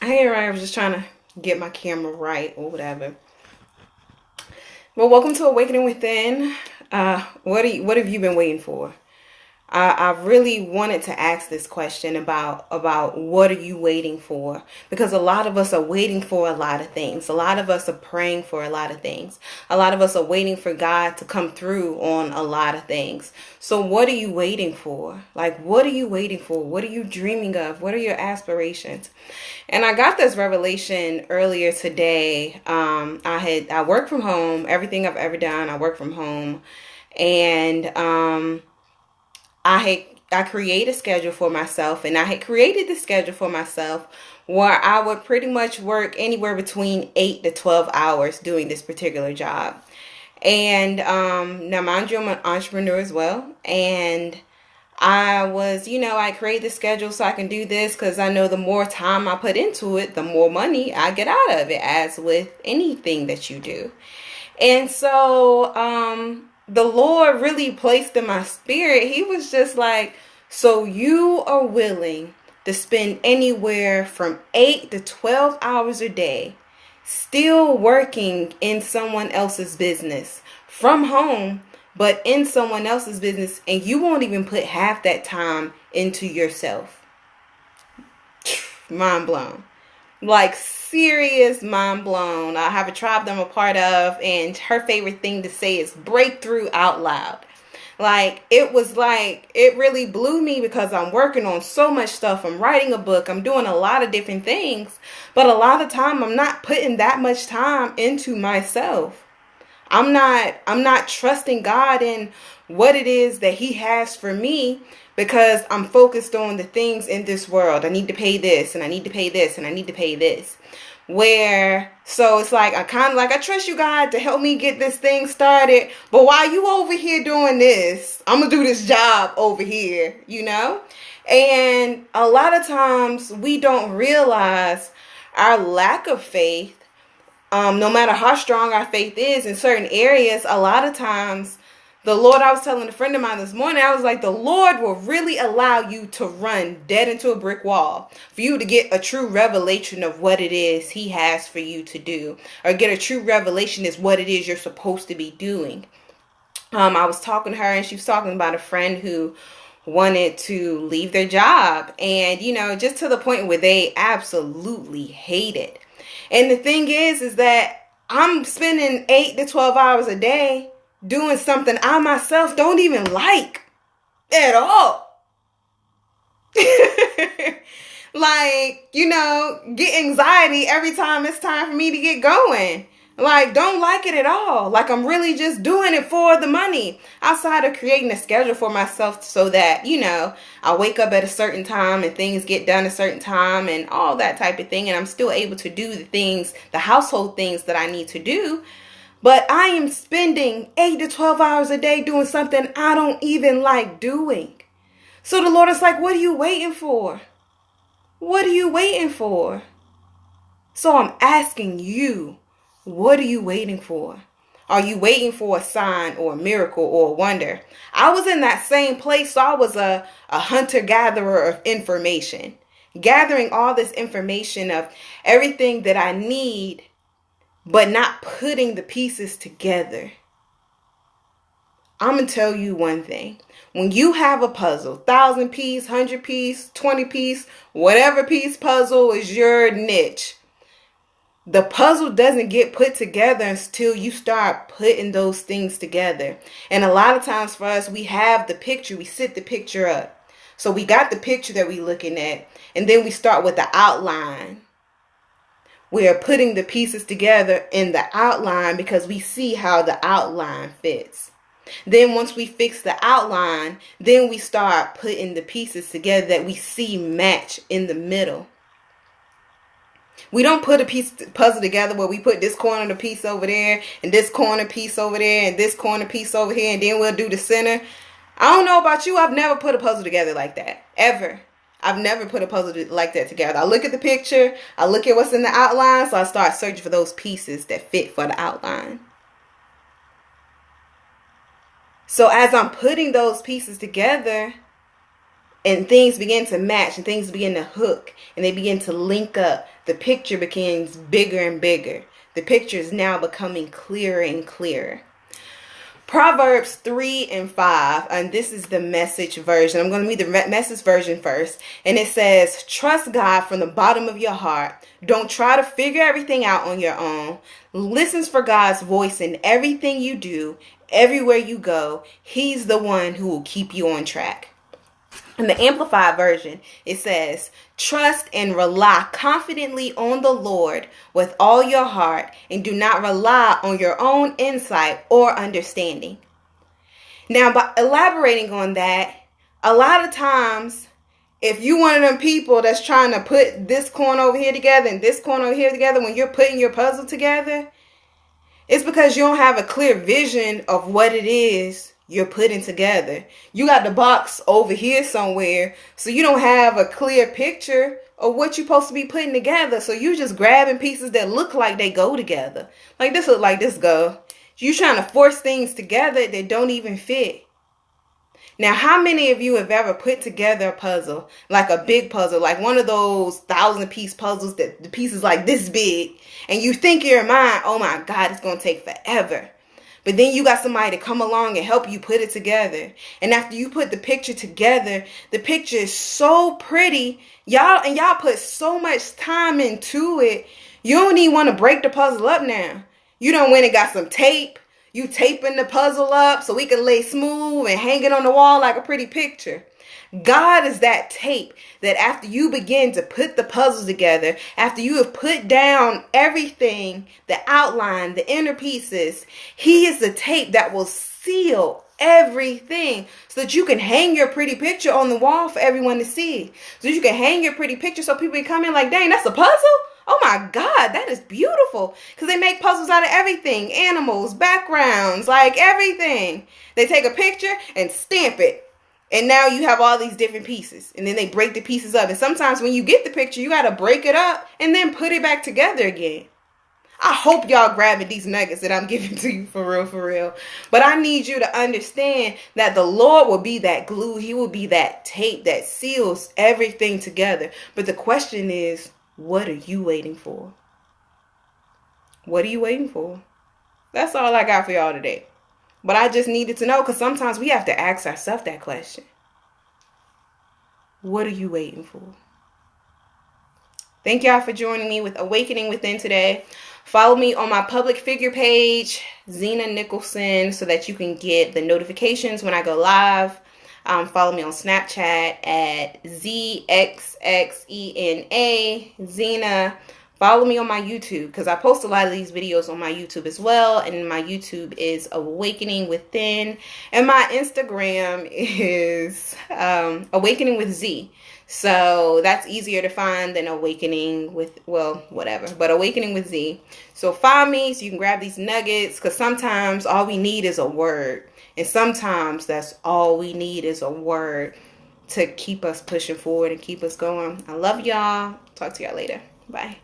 Hey, right. I was just trying to get my camera right or whatever. Well, welcome to Awakening Within. What have you been waiting for? I really wanted to ask this question about what are you waiting for? Because a lot of us are waiting for a lot of things. A lot of us are praying for a lot of things. A lot of us are waiting for God to come through on a lot of things. So what are you waiting for? Like, what are you waiting for? What are you dreaming of? What are your aspirations? And I got this revelation earlier today. I work from home. Everything I've ever done, I work from home, and I create a schedule for myself, and I had created the schedule for myself where I would pretty much work anywhere between 8 to 12 hours doing this particular job. And now, mind you, I'm an entrepreneur as well, and I create the schedule so I can do this because I know the more time I put into it, the more money I get out of it, as with anything that you do. And so the Lord really placed in my spirit, He was just like, so you are willing to spend anywhere from 8 to 12 hours a day still working in someone else's business from home, but in someone else's business, and you won't even put half that time into yourself. Mind blown. Like, serious mind blown. I have a tribe that I'm a part of, and her favorite thing to say is breakthrough out loud. It really blew me because I'm working on so much stuff. I'm writing a book. I'm doing a lot of different things. But a lot of time I'm not putting that much time into myself. I'm not trusting God in what it is that He has for me because I'm focused on the things in this world. I need to pay this, and I need to pay this, and I need to pay this. So it's like I trust you, God, to help me get this thing started. But while you over here doing this, I'm gonna do this job over here, you know? And a lot of times we don't realize our lack of faith. No matter how strong our faith is in certain areas, a lot of times I was telling a friend of mine this morning, I was like, the Lord will really allow you to run dead into a brick wall for you to get a true revelation of what it is He has for you to do, or get a true revelation is what it is you're supposed to be doing. I was talking to her, and she was talking about a friend who wanted to leave their job, and just to the point where they absolutely hate it. And the thing is that I'm spending 8 to 12 hours a day doing something I myself don't even like at all. Get anxiety every time it's time for me to get going. Don't like it at all. I'm really just doing it for the money. Outside of creating a schedule for myself so that, I wake up at a certain time and things get done a certain time and all that type of thing. And I'm still able to do the household things that I need to do. But I am spending 8 to 12 hours a day doing something I don't even like doing. So the Lord is like, what are you waiting for? What are you waiting for? So I'm asking you, what are you waiting for? Are you waiting for a sign or a miracle or a wonder? I was in that same place, so I was a hunter-gatherer of information, gathering all this information of everything that I need, but not putting the pieces together. I'm going to tell you one thing. When you have a puzzle, 1,000 piece, 100 piece, 20 piece, whatever piece puzzle is your niche, the puzzle doesn't get put together until you start putting those things together. And a lot of times for us, we have the picture, we set the picture up. So we got the picture that we're looking at, and then we start with the outline. We are putting the pieces together in the outline because we see how the outline fits. Then once we fix the outline, then we start putting the pieces together that we see match in the middle. We don't put a puzzle together where we put this corner of the piece over there and this corner piece over there and this corner piece over here, and then we'll do the center. I don't know about you. I've never put a puzzle together like that, ever. I've never put a puzzle like that together. I look at the picture, I look at what's in the outline, so I start searching for those pieces that fit for the outline. So as I'm putting those pieces together, and things begin to match and things begin to hook and they begin to link up, the picture becomes bigger and bigger. The picture is now becoming clearer and clearer. Proverbs 3 and 5, and this is the Message version. I'm going to read the Message version first. And it says, trust God from the bottom of your heart. Don't try to figure everything out on your own. Listen for God's voice in everything you do, everywhere you go. He's the one who will keep you on track. In the Amplified version, it says, trust and rely confidently on the Lord with all your heart and do not rely on your own insight or understanding. Now, by elaborating on that, a lot of times, if you one of them people that's trying to put this corner over here together and this corner over here together, when you're putting your puzzle together, it's because you don't have a clear vision of what it is you're putting together. You got the box over here somewhere, so you don't have a clear picture of what you're supposed to be putting together. So you just grabbing pieces that look like they go together. Like this look like this go. You trying to force things together that don't even fit. Now, how many of you have ever put together a puzzle, like a big puzzle, like one of those 1,000-piece puzzles that the pieces like this big, and you think in your mind, oh my God, it's going to take forever. But then you got somebody to come along and help you put it together. And after you put the picture together, the picture is so pretty. Y'all put so much time into it. You don't even want to break the puzzle up now. You done went and got some tape. You taping the puzzle up so we can lay smooth and hang it on the wall like a pretty picture. God is that tape that after you begin to put the puzzle together, after you have put down everything, the outline, the inner pieces, He is the tape that will seal everything so that you can hang your pretty picture on the wall for everyone to see. So you can hang your pretty picture so people can come in like, dang, that's a puzzle? Oh my God, that is beautiful. Because they make puzzles out of everything. Animals, backgrounds, like everything. They take a picture and stamp it. And now you have all these different pieces. And then they break the pieces up. And sometimes when you get the picture, you got to break it up and then put it back together again. I hope y'all grabbing these nuggets that I'm giving to you for real, for real. But I need you to understand that the Lord will be that glue. He will be that tape that seals everything together. But the question is, what are you waiting for? What are you waiting for? That's all I got for y'all today. But I just needed to know, because sometimes we have to ask ourselves that question. What are you waiting for? Thank y'all for joining me with Awakening Within today. Follow me on my public figure page, Zena Nicholson, so that you can get the notifications when I go live. Follow me on Snapchat at ZXXENA, Zena. Follow me on my YouTube, because I post a lot of these videos on my YouTube as well. And my YouTube is Awakening Within. And my Instagram is Awakening with Z. So that's easier to find than Awakening with, well, whatever. But Awakening with Z. So find me so you can grab these nuggets. Because sometimes all we need is a word. And sometimes that's all we need is a word to keep us pushing forward and keep us going. I love y'all. Talk to y'all later. Bye.